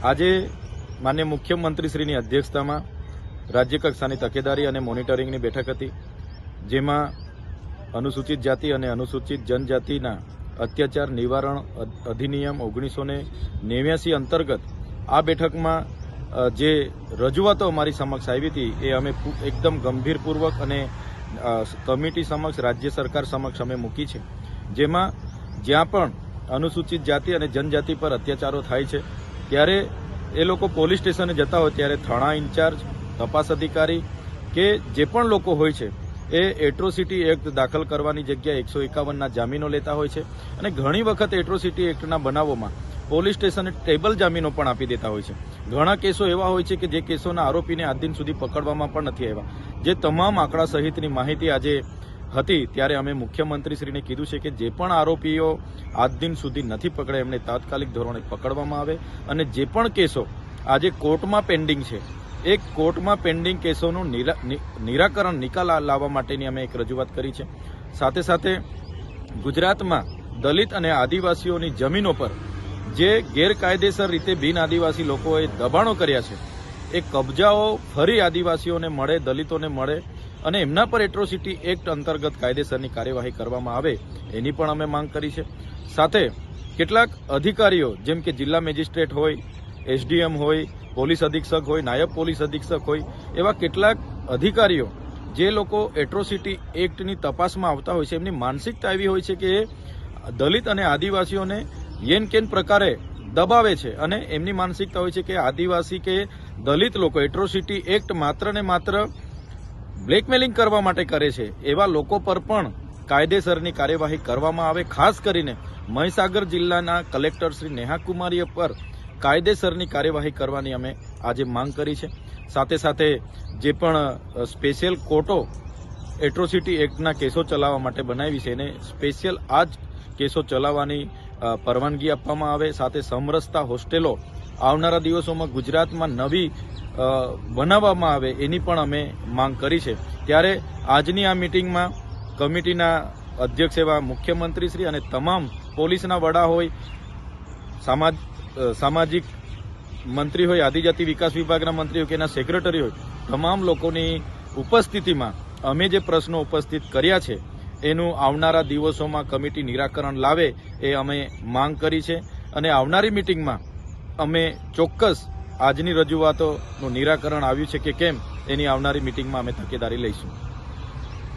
આજે માનनीय મુખ્યમંત્રીશ્રીની અધ્યક્ષતામાં રાજ્ય કક્ષાની તકેદારી અને મોનિટરિંગની બેઠક હતી, જેમાં અનુસૂચિત જાતિ અને અનુસૂચિત જનજાતિના અત્યાચાર નિવારણ અધિનિયમ 1989 અંતર્ગત આ બેઠકમાં જે રજૂઆતો અમારી સમક્ષ આવી હતી એ અમે એકદમ ગંભીરપૂર્વક અને કમિટી સમક્ષ, રાજ્ય સરકાર સમક્ષ અમે મૂકી છે, જેમાં જ્યાં પણ અનુસૂચિત જાતિ અને જનજાતિ પર અત્યાચારો થાય છે ત્યારે એ લોકો પોલીસ સ્ટેશને જતા હોય ત્યારે થાણા ઇન્ચાર્જ, તપાસ અધિકારી કે જે પણ લોકો હોય છે એ એટ્રોસિટી એક્ટ દાખલ કરવાની જગ્યાએ 151ના જામીનો લેતા હોય છે અને ઘણી વખત એટ્રોસિટી એક્ટના બનાવોમાં પોલીસ સ્ટેશને ટેબલ જામીનો પણ આપી દેતા હોય છે। ઘણા કેસો એવા હોય છે કે જે કેસોના આરોપીને આજ દિન સુધી પકડવામાં પણ નથી આવ્યા। જે તમામ આંકડા સહિતની માહિતી આજે હતી ત્યારે અમે મુખ્યમંત્રીશ્રીને કીધું છે કે જે પણ આરોપીઓ આજ દિન સુધી નથી પકડે એમને તાત્કાલિક ધોરણે પકડવામાં આવે અને જે પણ કેસો આજે કોર્ટમાં પેન્ડિંગ છે એ કોર્ટમાં પેન્ડિંગ કેસોનું નિરાકરણ નિકાલ લાવવા માટેની અમે એક રજૂઆત કરી છે। સાથે સાથે ગુજરાતમાં દલિત અને આદિવાસીઓની જમીનો પર જે ગેરકાયદેસર રીતે બિન આદિવાસી લોકોએ દબાણો કર્યા છે એ કબજાઓ ફરી આદિવાસીઓને મળે, દલિતોને મળે અને એમના પર એટ્રોસિટી એક્ટ અંતર્ગત કાયદેસરની કાર્યવાહી કરવામાં આવે એની પણ અમે માંગ કરી છે। સાથે કેટલાક અધિકારીઓ જેમ કે જિલ્લા મેજિસ્ટ્રેટ હોય, એસડીએમ હોય, પોલીસ અધિક્ષક હોય, નાયબ પોલીસ અધિક્ષક હોય, એવા કેટલાક અધિકારીઓ જે લોકો એટ્રોસિટી એક્ટની તપાસમાં આવતા હોય છે એમની માનસિકતા એવી હોય છે કે એ દલિત અને આદિવાસીઓને યેન કેન પ્રકારે દબાવે છે અને એમની માનસિકતા હોય છે કે આદિવાસી કે દલિત લોકો એટ્રોસિટી એક્ટ માત્ર ને માત્ર બ્લેકમેલિંગ કરવા માટે કરે છે। એવા લોકો પર પણ કાયદેસરની કાર્યવાહી કરવામાં આવે। ખાસ કરીને મહીસાગર જિલ્લાના કલેક્ટર શ્રી નેહા કુમારી પર કાયદેસરની કાર્યવાહી કરવાની અમે આજે માંગ કરી છે। સાથે સાથે જે પણ સ્પેશિયલ કોર્ટો એટ્રોસિટી એક્ટના કેસો ચલાવવા માટે બનાવી છે એને સ્પેશિયલ આ જ કેસો ચલાવવાની પરવાનગી આપવામાં આવે। સાથે સમરસતા હોસ્ટેલો આવનારા દિવસોમાં ગુજરાતમાં નવી બનાવવામાં આવે એની પણ અમે માંગ કરી છે। ત્યારે આજની આ મિટિંગમાં કમિટીના અધ્યક્ષ એવા મુખ્યમંત્રીશ્રી અને તમામ પોલીસના વડા હોય, સામાજિક મંત્રી હોય, આદિજાતિ વિકાસ વિભાગના મંત્રી હોય કે એના સેક્રેટરી હોય, તમામ લોકોની ઉપસ્થિતિમાં અમે જે પ્રશ્નો ઉપસ્થિત કર્યા છે એનું આવનારા દિવસોમાં કમિટી નિરાકરણ લાવે એ અમે માંગ કરી છે અને આવનારી મિટિંગમાં અમે ચોક્કસ આજની રજૂઆતોનું નિરાકરણ આવ્યું છે કે કેમ એની આવનારી મિટિંગમાં અમે તકેદારી લઈશું।